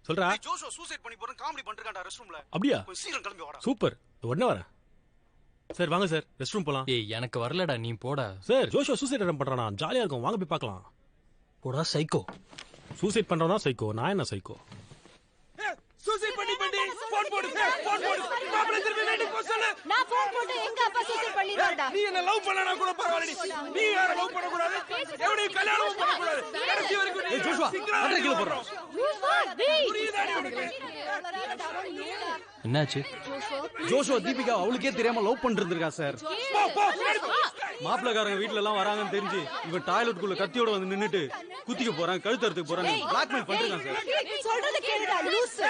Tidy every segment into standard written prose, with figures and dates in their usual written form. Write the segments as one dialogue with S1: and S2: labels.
S1: சொல்றா.
S2: Joshua suicide பண்ணி போறேன் காமெடி பண்ணிருக்கான்டா ரெஸ்ட் ரூம்ல.
S1: அப்படியா?
S2: கொஞ்சம் சீக்கிரம் கிளம்பி வாடா.
S1: சூப்பர், உடனே வரேன். சார் வாங்க சார், ரெஸ்ட் ரூம் போலாம்.
S3: ஏய் எனக்கு வரலடா, நீ போடா.
S1: சார் ஜோஷுவா சூசைட் அட்டம் பண்றானா? ஜாலியா இருக்கும், வாங்க போய் பார்க்கலாம்.
S3: போடா சைக்கோ.
S1: சூசைட் பண்றவனா சைக்கோ, நான் என்ன சைக்கோ?
S4: சூசைட் பண்ணி போன் போடு, போன் போடு. மாப்ள திரும்பி வீட்டுக்கு போ சொல்லு.
S5: நான் போன் போட்டு எங்க அப்பா சூசைட் பண்ணிடுவாடா.
S4: நீ என்ன லவ் பண்ணனா கூட பரவாயில்லை. நீ யார லவ் பண்ண கூடாது, எவனையும் கல்யாணம் பண்ண கூடாது. கடைசி வரைக்கும்
S1: ஏய் ஜோஷுவா, அட கீழ போறா.
S3: என்னாச்சு?
S6: ஜோஷுவா தீபிகா அவளுக்கே தெரியாம லவ் பண்ணிருந்திருக்கா சார்.
S1: மாப்பிள்ளக்காரங்க வீட்ல எல்லாம் வராங்கன்னு தெரிஞ்சு இவன் டாய்லெட்டுக்குள்ள கத்தியோட வந்து நின்னுட்டு குத்திக்க போறான், கழுத்தறதுக்கு போறான், பிளாக்மெயில் பண்றான் சார்.
S5: சொல்றத கேளுடா லூசு.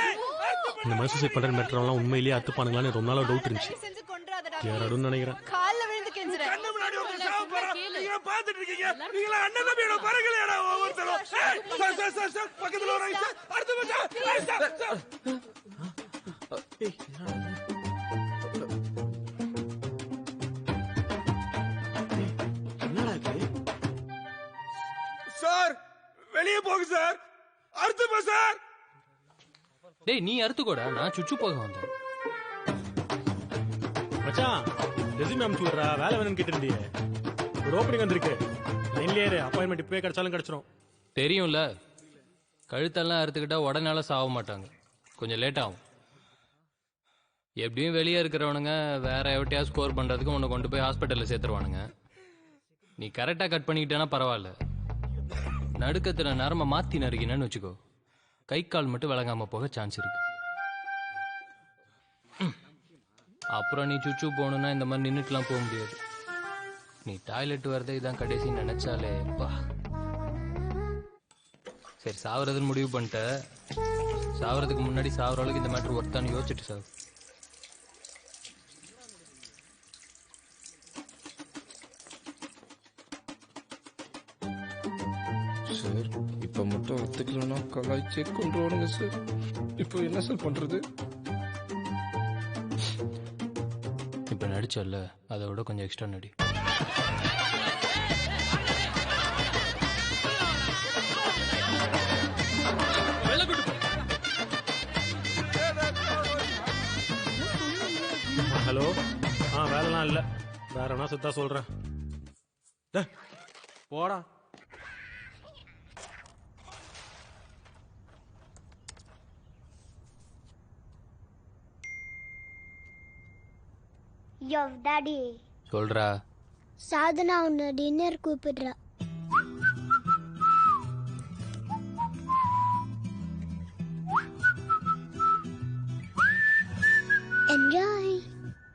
S1: இந்த மாதிரி சூசைட் பண்ற மேட்டர்லாம் உண்மையிலேயே அத்துப்பானுங்களான்னு ரொம்ப நாளா டவுட் இருந்துச்சு.
S5: செஞ்சு கொன்றாதடா.
S1: யாரடுன்னு நினைக்கிறேன்.
S5: கால்ல விழுந்து கெஞ்சுறேன்.
S4: கண்ணு முன்னாடி ஒரு சாவு போறா. நீங்க பாத்துட்டு இருக்கீங்க. நீங்க அண்ணன் தம்பியோட பரகலையடா ஒவ்வொருத்தரும். சார் பக்கத்துல ஒரு ஐஸ். அடுத்து மச்சான். சார் வெளியே போங்க சார். அடுத்து போ சார்.
S3: டேய் நீ அறுத்துக்கோடா, நான் சுச்சு போக வந்தேன்.
S1: மச்சான் ரெஸ்யூம் அனுப்பிச்சு விடுறா, வேலை வேணும்னு கேட்டிருந்தியே. ஒரு ஓப்பனிங் வந்திருக்கு, லைன்லயே இரு, அப்பாயின்மெண்ட் இப்பவே கிடைச்சாலும் கிடைச்சிரும்.
S3: தெரியும்ல, கழுத்தெல்லாம் அறுத்துக்கிட்டா உடனால சாக மாட்டாங்க, கொஞ்சம் லேட் ஆகும். எப்படியும் வெளியே இருக்கிறவனுங்க வேற எவட்டையாவது ஸ்கோர் பண்றதுக்கு உன்னை கொண்டு போய் ஹாஸ்பிட்டல்ல சேர்த்துருவானுங்க. நீ கரெக்டா கட் பண்ணிக்கிட்டேன்னா பரவாயில்ல. நடுக்கத்துல நரம்ப மாத்தி நறுக்கினு வச்சுக்கோ, கை கால் மட்டும் விளங்காம போக சான்ஸ் இருக்கு. அப்புறம் நீ சுச்சு போகணும்னா இந்த மாதிரி நின்றுட்டுலாம் போக முடியாது. நீ டாய்லெட் வரதே இதான் கடைசி நினைச்சாலே பா. சரி சாவறதுன்னு முடிவு பண்ணிட்ட, சாவறதுக்கு முன்னாடி சாவற அளவுக்கு இந்த மேட்டர் ஒர்த்தான்னு யோசிச்சுட்டு சார்.
S7: சார் இப்ப மட்டும் ஒத்துக்கலன்னா கலாய்ச்சே கொண்டுருவானுங்க சார். இப்போ என்ன சார் பண்றது?
S3: இப்ப நடிச்சல்ல, அதை விட கொஞ்சம் எக்ஸ்ட்ரா நடி.
S1: ஹலோ, வேலைலாம் இல்ல, வேற என்ன சுத்தா சொல்றேன்.
S6: போடா.
S8: யோ டாடி
S3: சொல்றா.
S8: சாதனா உன்னை டின்னர் கூப்பிடுறா. என்ஜாய்.